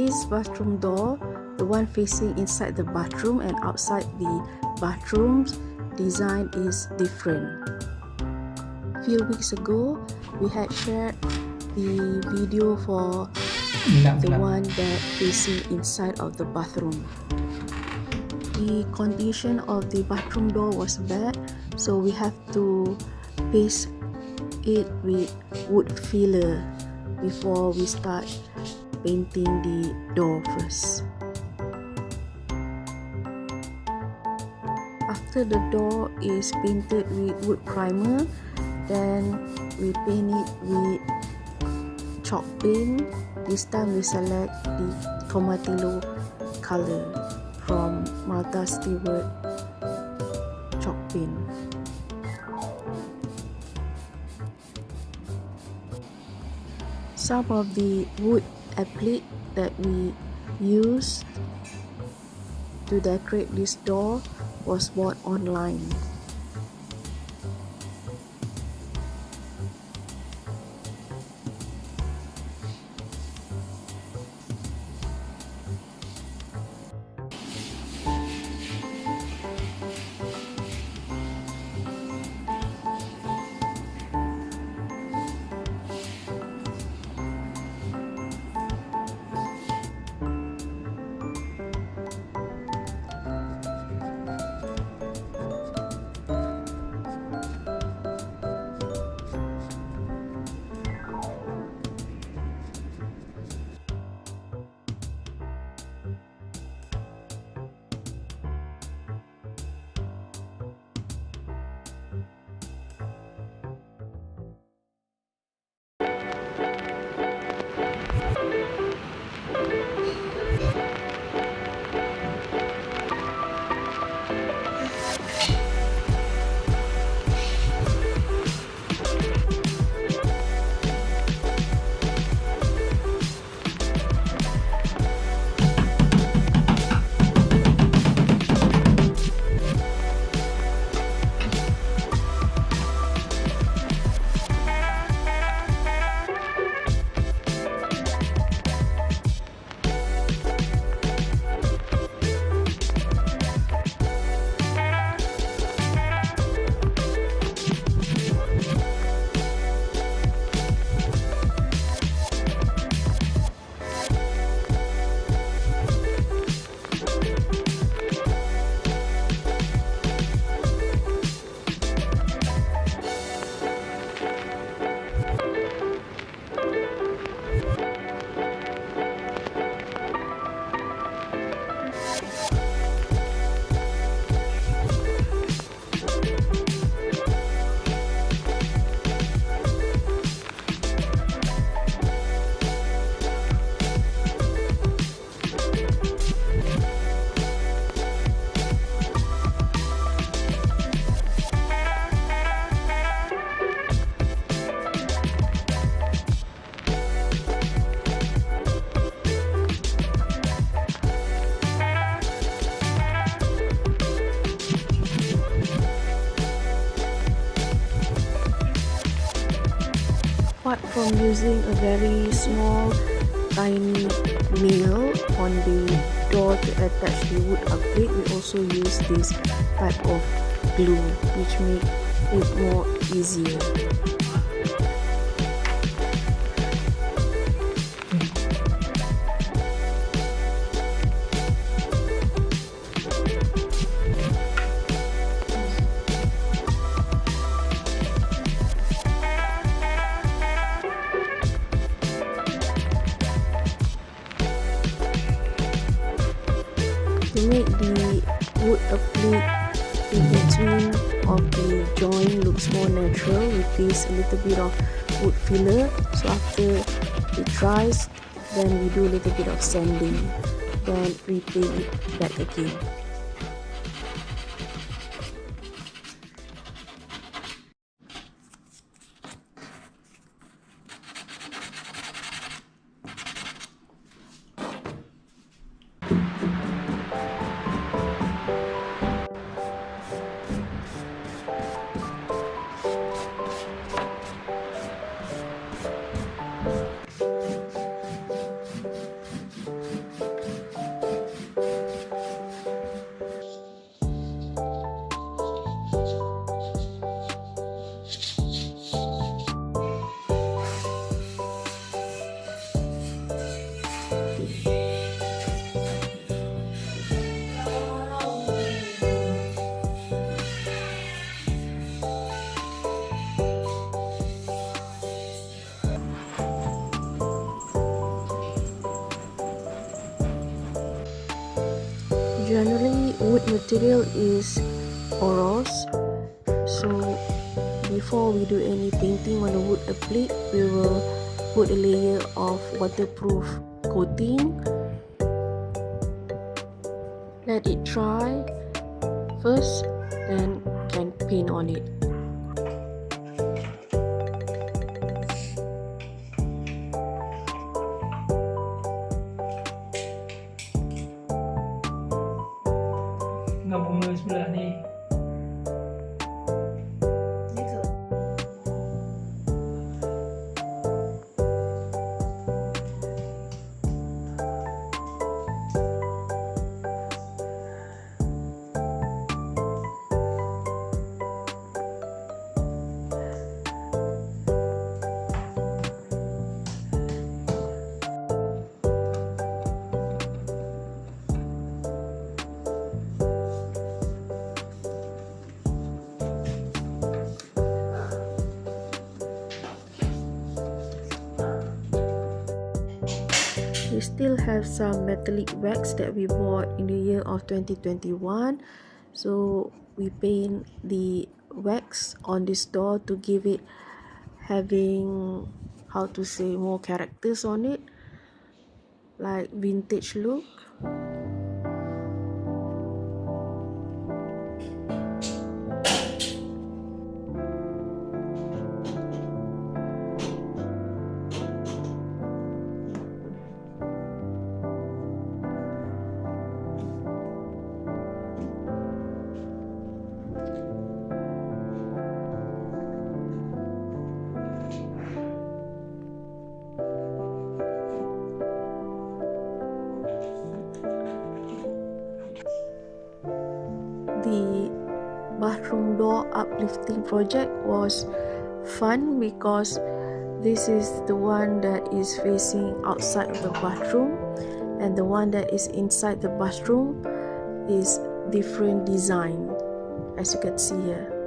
this bathroom door, the one facing inside the bathroom and outside the bathrooms, design is different. A few weeks ago, we had shared the video for the one that facing inside of the bathroom. The condition of the bathroom door was bad, so we have to paste it with wood filler before we start painting the door first. After the door is painted with wood primer, then we paint it with chalk paint. This time we select the tomatillo color from Malta Stewart chalk paint. Some of the wood applique that we used to decorate this door was bought online. Apart from using a very small tiny nail on the door to attach the wood applique, we also use this type of glue which make it more easier. To make the wood applique in between of the joint looks more natural, we place a little bit of wood filler. So after it dries, then we do a little bit of sanding, then repaint it back again. Generally, wood material is porous, so before we do any painting on the wood applique, we will put a layer of waterproof coating. Let it dry first, then can paint on it. Nggak bunga sebelah nih. We still have some metallic wax that we bought in the year of 2021, so we paint the wax on this door to give it having, how to say, more characters on it, like vintage look. The bathroom door uplifting project was fun because this is the one that is facing outside of the bathroom, and the one that is inside the bathroom is different design, as you can see here.